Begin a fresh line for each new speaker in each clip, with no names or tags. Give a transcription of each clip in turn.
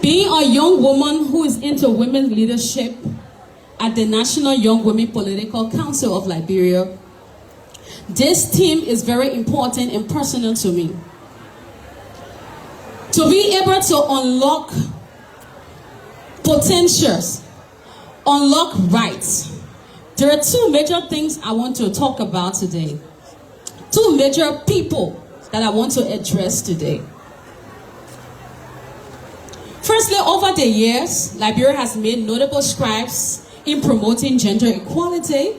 Being a young woman who is into women's leadership at the National Young Women Political Council of Liberia, this theme is very important and personal to me. To be able to unlock potentials, unlock rights, there are two major things I want to talk about today. Two major people that I want to address today. Firstly, over the years, Liberia has made notable strides in promoting gender equality.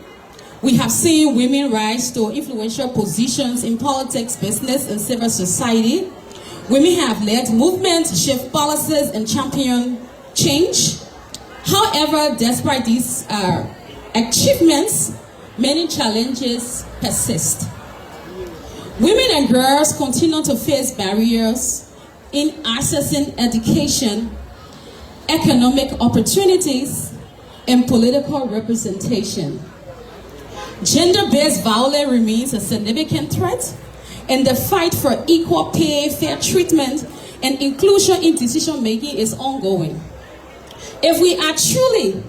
We have seen women rise to influential positions in politics, business, and civil society. Women have led movements, shaped policies, and championed change. However, despite these achievements, many challenges persist. Women and girls continue to face barriers in accessing education, economic opportunities, and political representation. Gender-based violence remains a significant threat, and the fight for equal pay, fair treatment, and inclusion in decision-making is ongoing. If we are truly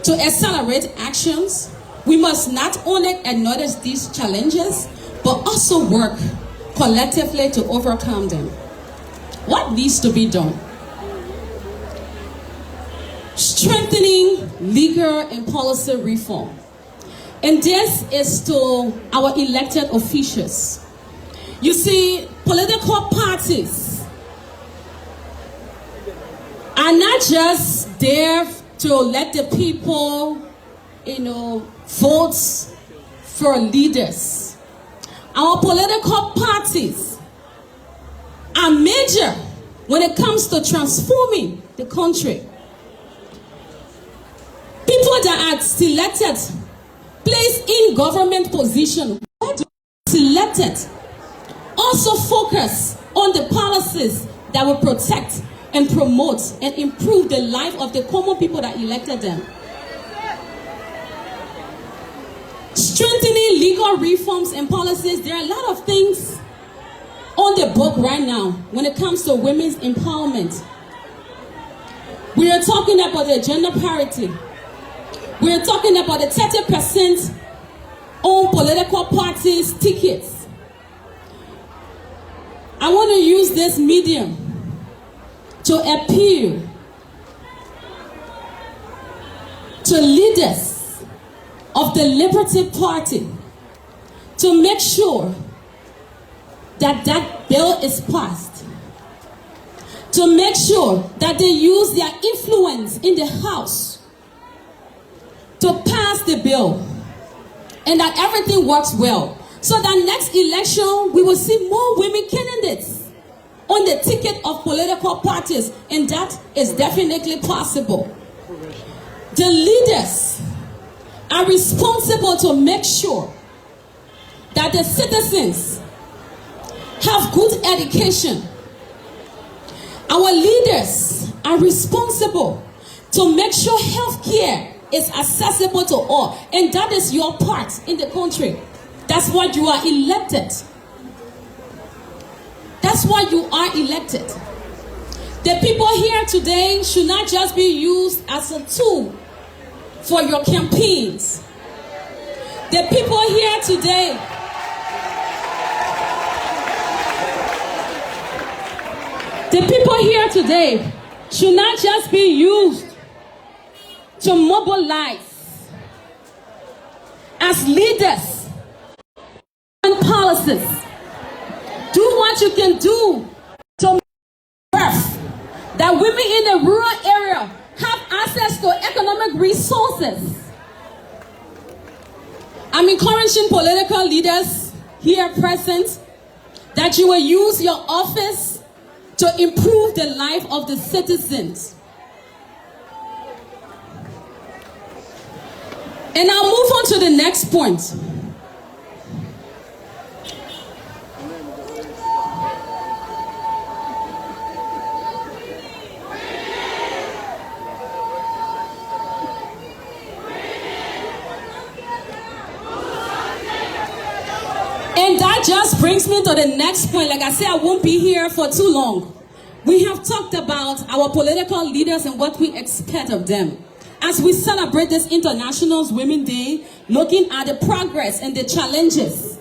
to accelerate actions, we must not only acknowledge these challenges, but also work collectively to overcome them. What needs to be done? Strengthening legal and policy reform. And this is to our elected officials. You see, political parties are not just there to let the people, vote for leaders. Our political parties are major when it comes to transforming the country. People that are selected, placed in government position, selected, also focus on the policies that will protect and promote and improve the life of the common people that elected them. Strengthening legal reforms and policies, there are a lot of things on the book right now when it comes to women's empowerment. We are talking about the gender parity. We are talking about the 30% on political parties' tickets. I want to use this medium to appeal to leaders of the Liberty Party to make sure that that bill is passed, to make sure that they use their influence in the House to pass the bill, and that everything works well. So that next election, we will see more women candidates on the ticket of political parties, and that is definitely possible. The leaders are responsible to make sure that the citizens have good education. Our leaders are responsible to make sure health care is accessible to all, and that is your part in the country. That's why you are elected. That's why you are elected. The people here today should not just be used as a tool for your campaigns. The people here today should not just be used to mobilize as leaders and policies. Do what you can do to make sure that women in the rural area have access to economic resources. I'm encouraging political leaders here present that you will use your office to improve the life of the citizens. And I'll move on to the next point. And that just brings me to the next point. Like I said, I won't be here for too long. We have talked about our political leaders and what we expect of them. As we celebrate this International Women's Day, looking at the progress and the challenges.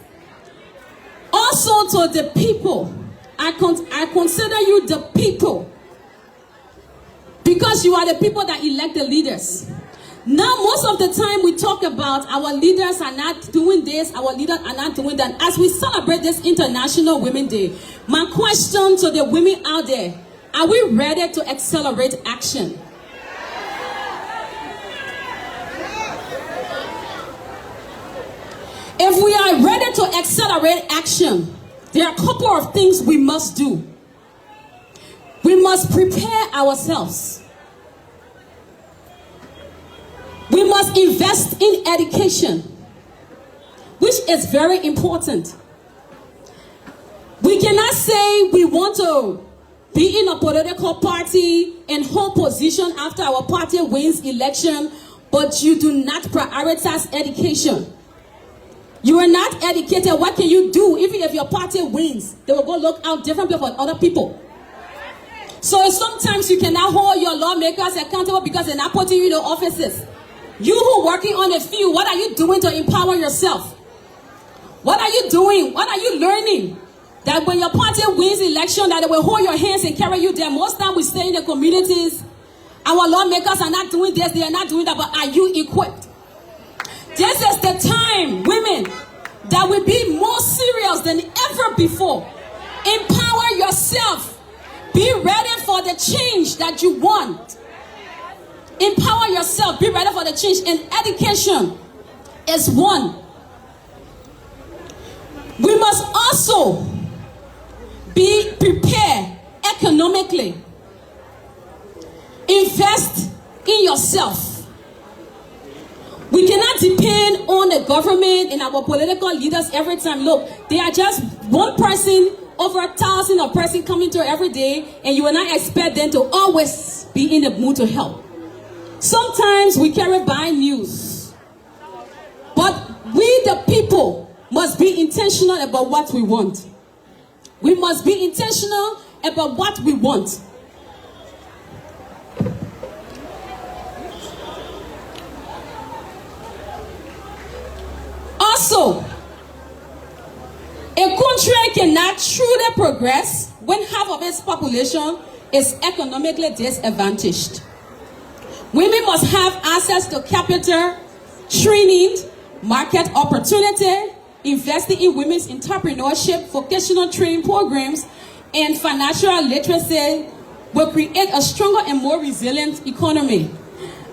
Also to the people, I consider you the people. Because you are the people that elect the leaders. Now, most of the time we talk about our leaders are not doing this, our leaders are not doing that. As we celebrate this International Women's Day, my question to the women out there, are we ready to accelerate action? If we are ready to accelerate action, there are a couple of things we must do. We must prepare ourselves. We must invest in education, which is very important. We cannot say we want to be in a political party and hold position after our party wins election, but you do not prioritize education. You are not educated. What can you do? Even if your party wins, they will go look out differently for other people. So sometimes you cannot hold your lawmakers accountable because they're not putting you in the offices. You who are working on the field, what are you doing to empower yourself? What are you doing? What are you learning? That when your party wins election, that they will hold your hands and carry you there. Most time we stay in the communities, our lawmakers are not doing this, they are not doing that, but are you equipped? This is the time, women, that will be more serious than ever before. Empower yourself. Be ready for the change that you want. Empower yourself. Be ready for the change. And education is one. We must also be prepared economically. Invest in yourself. We cannot depend on the government and our political leaders every time. Look, they are just one person over 1,000 of person coming to every day, and you will not expect them to always be in the mood to help. Sometimes we carry by news, but we the people must be intentional about what we want. We must be intentional about what we want. Also, a country cannot truly progress when half of its population is economically disadvantaged. Women must have access to capital, training, market opportunity, investing in women's entrepreneurship, vocational training programs, and financial literacy will create a stronger and more resilient economy.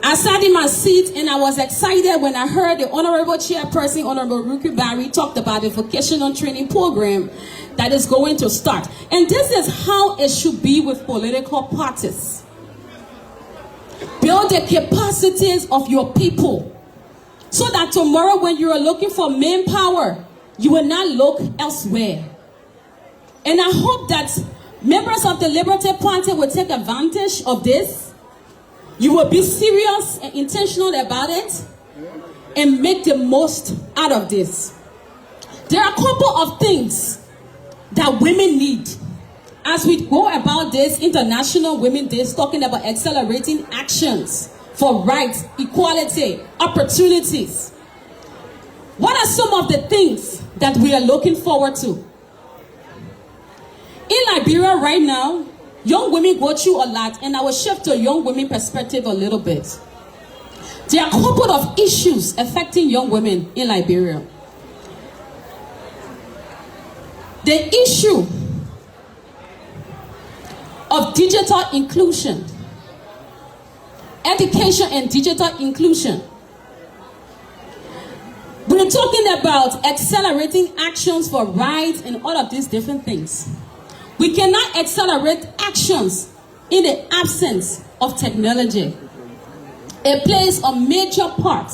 I sat in my seat and I was excited when I heard the Honorable Chairperson, Honorable Ruki Barry, talked about the vocational training program that is going to start. And this is how it should be with political parties. Build the capacities of your people so that tomorrow when you are looking for manpower, you will not look elsewhere. And I hope that members of the Liberty Party will take advantage of this. You will be serious and intentional about it and make the most out of this. There are a couple of things that women need as we go about this International Women's Day, talking about accelerating actions for rights, equality, opportunities. What are some of the things that we are looking forward to? In Liberia right now, young women go through a lot, and I will shift to a young women perspective a little bit. There are a couple of issues affecting young women in Liberia. The issue of digital inclusion, education and digital inclusion. We're talking about accelerating actions for rights and all of these different things. We cannot accelerate actions in the absence of technology. It plays a major part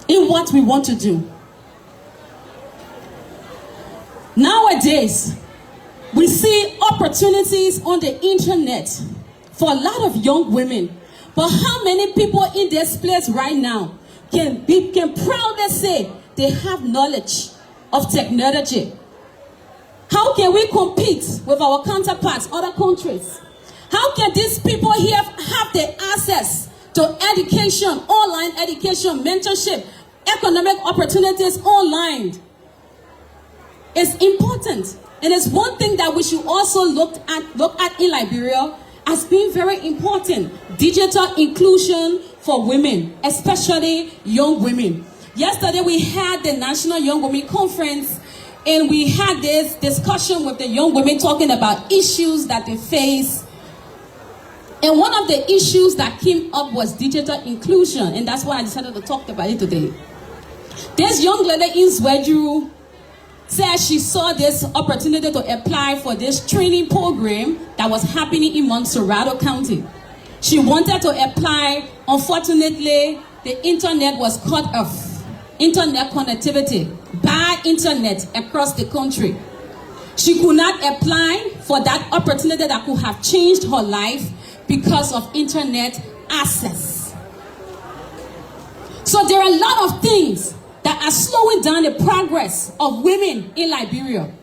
in what we want to do. Nowadays, we see opportunities on the internet for a lot of young women. But how many people in this place right now can proudly say they have knowledge of technology? How can we compete with our counterparts, other countries? How can these people here have the access to education, online education, mentorship, economic opportunities online? It's important. And it's one thing that we should also look at in Liberia as being very important. Digital inclusion for women, especially young women. Yesterday we had the National Young Women Conference, and we had this discussion with the young women talking about issues that they face. And one of the issues that came up was digital inclusion, and that's why I decided to talk about it today. This young lady in Zweju said she saw this opportunity to apply for this training program that was happening in Montserrado County. She wanted to apply. Unfortunately, the internet was cut off. Internet connectivity, bad internet across the country. She could not apply for that opportunity that could have changed her life because of internet access. So there are a lot of things that are slowing down the progress of women in Liberia.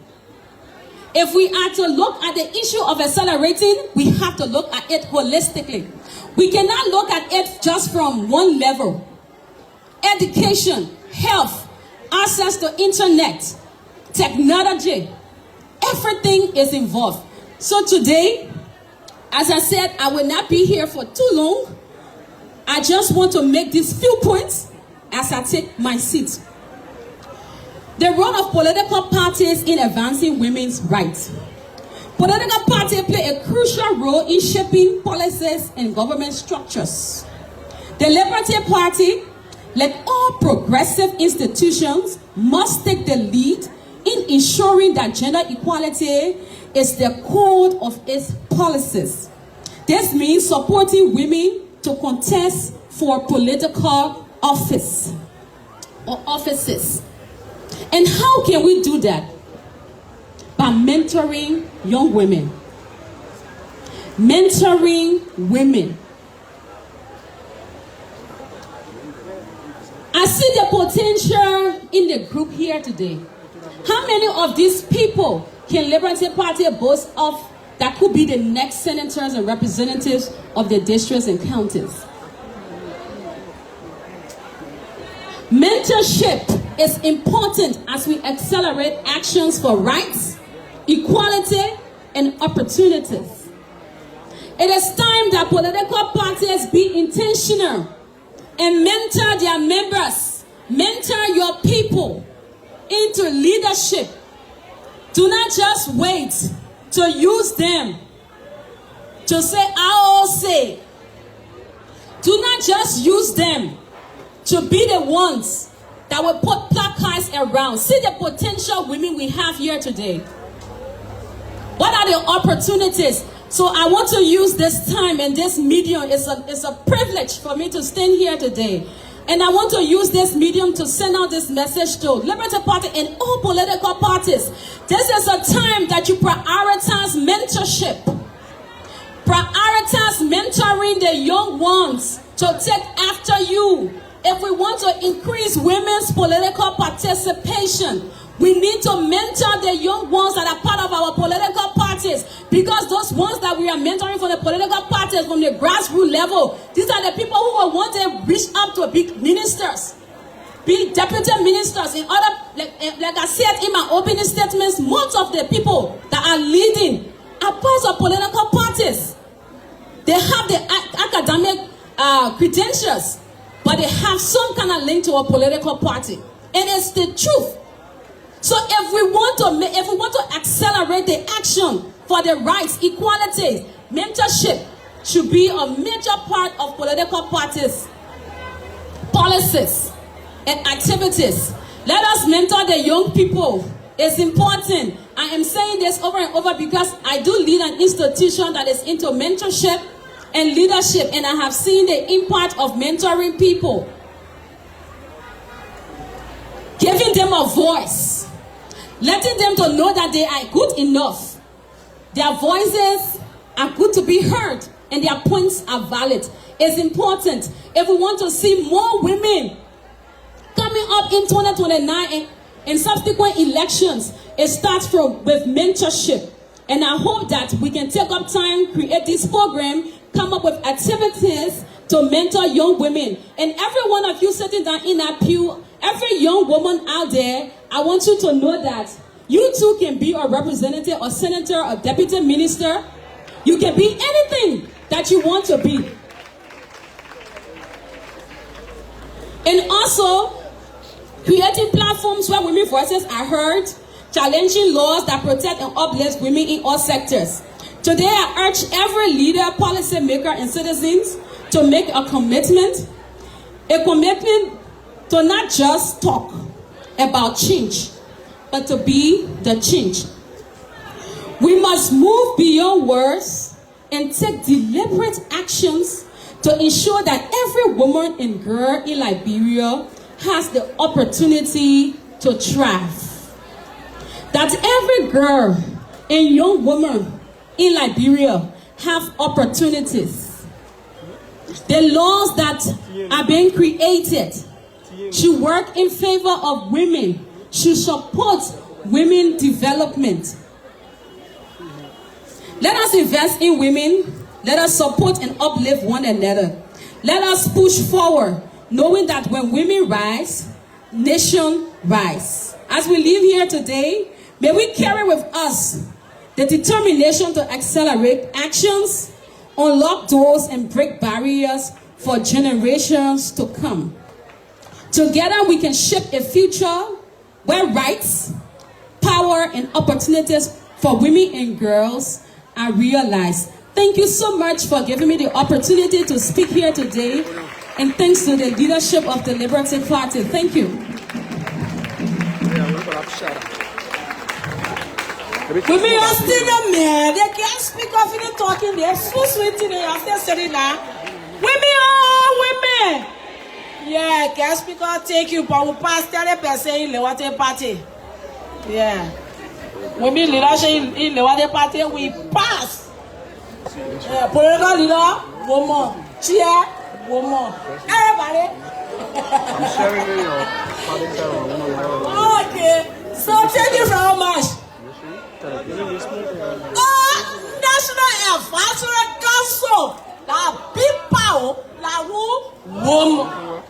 If we are to look at the issue of accelerating, we have to look at it holistically. We cannot look at it just from one level. Education, health, access to internet, technology, everything is involved. So today, as I said, I will not be here for too long. I just want to make these few points as I take my seat. The role of political parties in advancing women's rights. Political parties play a crucial role in shaping policies and government structures. The Liberia Party, like all progressive institutions, must take the lead in ensuring that gender equality is the core of its policies. This means supporting women to contest for political office or offices. And how can we do that? By mentoring young women. Mentoring women. I see the potential in the group here today. How many of these people can Liberia Party boast of that could be the next senators and representatives of the districts and counties? Mentorship is important as we accelerate actions for rights, equality, and opportunities. It is time that political parties be intentional and mentor their members, mentor your people into leadership. Do not just wait to use them to say, I'll say. Do not just use them to be the ones that will put placards around. See the potential women we have here today. What are the opportunities? So I want to use this time and this medium. It's a privilege for me to stand here today. And I want to use this medium to send out this message to Liberia Party and all political parties. This is a time that you prioritize mentorship. Prioritize mentoring the young ones to take after you. If we want to increase women's political participation, we need to mentor the young ones that are part of our political parties, because those ones that we are mentoring from the political parties from the grassroots level, these are the people who will want to reach up to be ministers, be deputy ministers, in other, like I said in my opening statements, most of the people that are leading are parts of political parties. They have the academic credentials, but they have some kind of link to a political party, and it's the truth. So if we want to accelerate the action for the rights, equality, mentorship should be a major part of political parties' policies and activities. Let us mentor the young people. It's important. I am saying this over and over because I do lead an institution that is into mentorship and leadership, and I have seen the impact of mentoring people. Giving them a voice. Letting them to know that they are good enough. Their voices are good to be heard and their points are valid. It's important. If we want to see more women coming up in 2029 in subsequent elections, it starts with mentorship. And I hope that we can take up time, create this program, come up with activities to mentor young women. And every one of you sitting down in that pew, every young woman out there, I want you to know that you too can be a representative, a senator, a deputy minister. You can be anything that you want to be. And also, creating platforms where women's voices are heard, challenging laws that protect and uplift women in all sectors. Today, I urge every leader, policymaker, and citizens to make a commitment to not just talk about change, but to be the change. We must move beyond words and take deliberate actions to ensure that every woman and girl in Liberia has the opportunity to thrive. That every girl and young woman in Liberia have opportunities. The laws that are being created should work in favor of women, should support women development. Let us invest in women. Let us support and uplift one another. Let us push forward, knowing that when women rise, nation rise. As we live here today, may we carry with us the determination to accelerate actions, unlock doors, and break barriers for generations to come. Together, we can shape a future where rights, power, and opportunities for women and girls are realized. Thank you so much for giving me the opportunity to speak here today, and thanks to the leadership of the Liberty Party. Thank you.
Women are still the man. They can't speak of it talking. They're so sweet. They are still sitting now. Women are women. Yeah, can't speak of take you, but we pass the person in the water party. Yeah. Women leadership in the water party, we pass. Political leader, woman. Chair, woman. Everybody.
I'm sharing video.
Okay. So thank you very much. National Advisory Council, la big power, la woman.